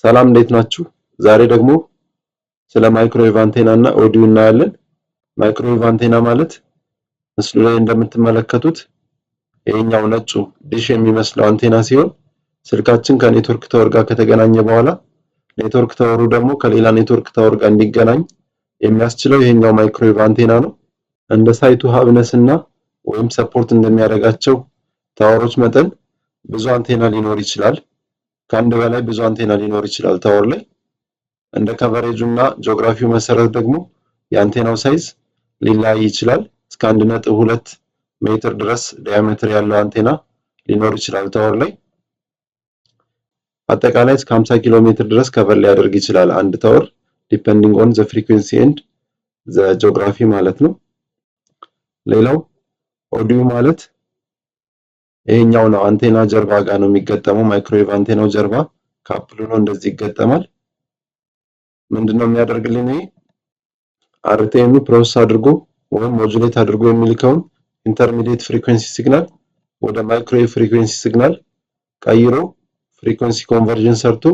ሰላም እንዴት ናችሁ? ዛሬ ደግሞ ስለ ማይክሮዌቭ አንቴና እና ኦዲዮ እናያለን። ማይክሮዌቭ አንቴና ማለት ምስሉ ላይ እንደምትመለከቱት ይሄኛው ነጩ ዲሽ የሚመስለው አንቴና ሲሆን ስልካችን ከኔትወርክ ታወር ጋር ከተገናኘ በኋላ ኔትወርክ ታወሩ ደግሞ ከሌላ ኔትወርክ ታወር ጋር እንዲገናኝ የሚያስችለው ይሄኛው ማይክሮዌቭ አንቴና ነው። እንደ ሳይቱ ሀብነስ እና ወይም ሰፖርት እንደሚያደርጋቸው ታወሮች መጠን ብዙ አንቴና ሊኖር ይችላል። ከአንድ በላይ ብዙ አንቴና ሊኖር ይችላል ታወር ላይ። እንደ ከቨሬጁ እና ጂኦግራፊው መሰረት ደግሞ የአንቴናው ሳይዝ ሊለያይ ይችላል። እስከ 1.2 ሜትር ድረስ ዲያሜትር ያለው አንቴና ሊኖር ይችላል ታወር ላይ። አጠቃላይ እስከ 50 ኪሎ ሜትር ድረስ ከቨር ሊያደርግ ይችላል አንድ ታወር ዲፔንዲንግ ኦን ዘ ፍሪኩዌንሲ ኤንድ ዘ ጂኦግራፊ ማለት ነው። ሌላው ኦዲዮ ማለት ይሄኛው ነው። አንቴና ጀርባ ጋር ነው የሚገጠመው። ማይክሮዌቭ አንቴናው ጀርባ ካፕሉ ነው እንደዚህ ይገጠማል። ምንድነው የሚያደርግልን? ይሄ አርቲኤም ፕሮሰስ አድርጎ ወይም ሞጁሌት አድርጎ የሚልከውን ኢንተርሚዲየት ፍሪኩዌንሲ ሲግናል ወደ ማይክሮዌቭ ፍሪኩዌንሲ ሲግናል ቀይሮ ፍሪኩዌንሲ ኮንቨርዥን ሰርቶ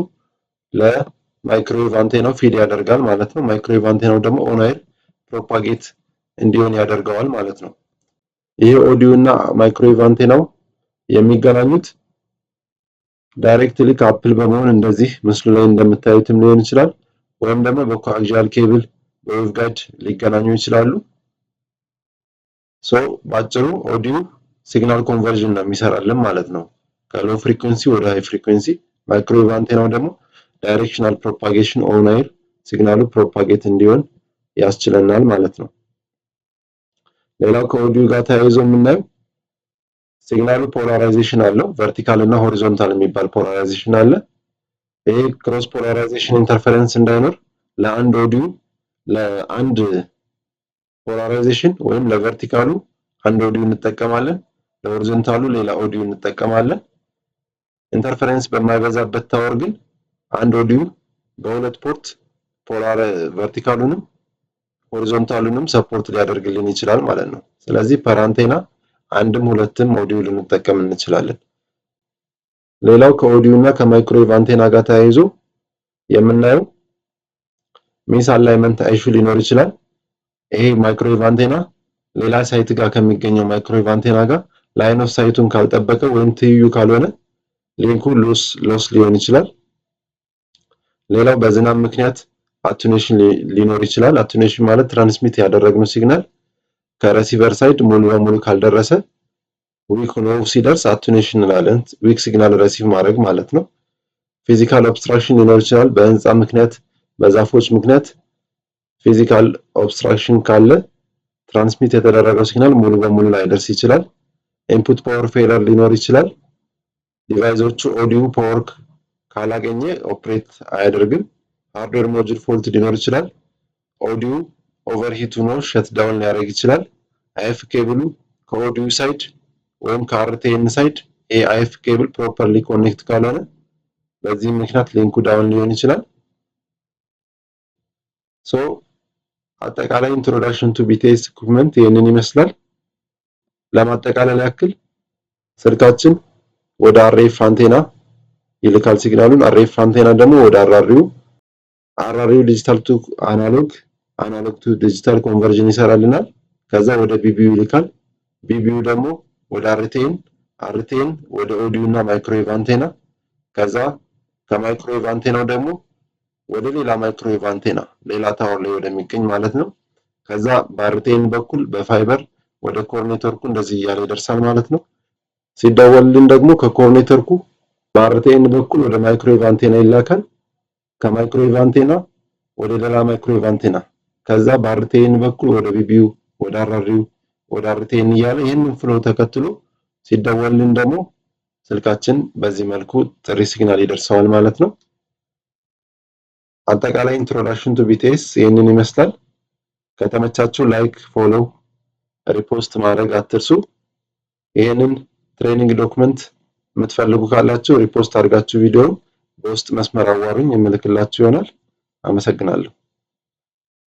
ለማይክሮዌቭ አንቴናው ፊድ ያደርጋል ማለት ነው። ማይክሮዌቭ አንቴናው ደግሞ ኦን ኤር ፕሮፓጌት እንዲሆን ያደርገዋል ማለት ነው። ይሄ ኦዲዮ እና ማይክሮዌቭ አንቴናው የሚገናኙት ዳይሬክትሊ ካፕል በመሆን እንደዚህ ምስሉ ላይ እንደምታዩትም ሊሆን ይችላል፣ ወይም ደግሞ በኮአክሲያል ኬብል በዌቭ ጋይድ ሊገናኙ ይችላሉ። ባጭሩ ኦዲዮ ሲግናል ኮንቨርዥን ነው የሚሰራልን ማለት ነው፣ ከሎ ፍሪኩዌንሲ ወደ ሃይ ፍሪኩዌንሲ። ማይክሮዌቭ አንቴናው ደግሞ ዳይሬክሽናል ፕሮፓጌሽን ኦን ኤር ሲግናሉ ፕሮፓጌት እንዲሆን ያስችለናል ማለት ነው። ሌላው ከኦዲዮ ጋር ተያይዞ የምናየው ሲግናሉ ፖላራይዜሽን አለው። ቨርቲካል እና ሆሪዞንታል የሚባል ፖላራይዜሽን አለ። ይሄ ክሮስ ፖላራይዜሽን ኢንተርፌረንስ እንዳይኖር ለአንድ ኦዲዮ ለአንድ ፖላራይዜሽን ወይም ለቨርቲካሉ አንድ ኦዲዮ እንጠቀማለን፣ ለሆሪዞንታሉ ሌላ ኦዲዮ እንጠቀማለን። ኢንተርፌረንስ በማይበዛበት ታወር ግን አንድ ኦዲዮ በሁለት ፖርት ቨርቲካሉንም ሆሪዞንታሉንም ሰፖርት ሊያደርግልን ይችላል ማለት ነው። ስለዚህ ፐር አንቴና አንድም ሁለትም ኦዲዮ ልንጠቀም እንችላለን። ሌላው ከኦዲዮ እና ከማይክሮዌቭ አንቴና ጋር ተያይዞ የምናየው ሚስ አላይመንት አይሹ ሊኖር ይችላል። ይሄ ማይክሮዌቭ አንቴና ሌላ ሳይት ጋር ከሚገኘው ማይክሮዌቭ አንቴና ጋር ላይን ኦፍ ሳይቱን ካልጠበቀ ወይም ትይዩ ካልሆነ ሊንኩ ሎስ ሊሆን ይችላል። ሌላው በዝናብ ምክንያት አቱኔሽን ሊኖር ይችላል። አቱኔሽን ማለት ትራንስሚት ያደረግነው ሲግናል ከሪሲቨር ሳይድ ሙሉ በሙሉ ካልደረሰ ዊክ ሆኖ ሲደርስ አቱኔሽን እንላለን። ዊክ ሲግናል ሪሲቭ ማድረግ ማለት ነው። ፊዚካል ኦብስትራክሽን ሊኖር ይችላል። በህንፃ ምክንያት በዛፎች ምክንያት ፊዚካል ኦብስትራክሽን ካለ ትራንስሚት የተደረገው ሲግናል ሙሉ በሙሉ ላይደርስ ይችላል። ኢንፑት ፓወር ፌለር ሊኖር ይችላል። ዲቫይሶቹ ኦዲዮ ፓወር ካላገኘ ኦፕሬት አያደርግም። ሃርድዌር ሞጁል ፎልት ሊኖር ይችላል። ኦዲዮ ኦቨርሂት ሆኖ ሸት ዳውን ሊያደርግ ይችላል። አይኤፍ ኬብሉ ከኦዲዮ ሳይድ ወይም ከአርቲኤን ሳይድ አይኤፍ ኬብል ፕሮፐርሊ ኮኔክት ካልሆነ በዚህ ምክንያት ሊንኩ ዳውን ሊሆን ይችላል። አጠቃላይ ኢንትሮዳክሽን ቱ ቢቲኤስ ኢኩዊፕመንት ይሄንን ይመስላል። ለማጠቃለል ያክል ስልካችን ወደ አርኤፍ አንቴና ይልካል ሲግናሉን። አርኤፍ አንቴና ደግሞ ወደ አርአርዩ ዲጂታል ቱ አናሎግ ቱ ዲጂታል ኮንቨርዥን ይሰራልናል። ከዛ ወደ ቢቢዩ ይልካል። ቢቢዩ ደግሞ ወደ አርቲኤን ወደ ኦዲዮ እና ማይክሮዌቭ አንቴና፣ ከዛ ከማይክሮዌቭ አንቴናው ደግሞ ወደ ሌላ ማይክሮዌቭ አንቴና ሌላ ታወር ላይ ወደሚገኝ ማለት ነው። ከዛ በአርቲኤን በኩል በፋይበር ወደ ኮር ኔትወርኩ እንደዚህ እያለ ይደርሳል ማለት ነው። ሲደወልልን ደግሞ ከኮር ኔትወርኩ በአርቲኤን በኩል ወደ ማይክሮዌቭ አንቴና ይላካል። ከማይክሮዌቭ አንቴና ወደ ሌላ ማይክሮዌቭ አንቴና፣ ከዛ በአርቲኤን በኩል ወደ ቢቢዩ ወደ አርአርዩ ወደ አርቲኤን እያለ ይህንን ፍሎ ተከትሎ ሲደወልልን ደግሞ ስልካችን በዚህ መልኩ ጥሪ ሲግናል ይደርሰዋል ማለት ነው። አጠቃላይ ኢንትሮዳክሽን ቱ ቢቲኤስ ይህንን ይመስላል። ከተመቻችሁ ላይክ፣ ፎሎ፣ ሪፖስት ማድረግ አትርሱ። ይህንን ትሬኒንግ ዶክመንት የምትፈልጉ ካላችሁ ሪፖስት አድርጋችሁ ቪዲዮ በውስጥ መስመር አዋሩኝ፣ የምልክላችሁ ይሆናል። አመሰግናለሁ።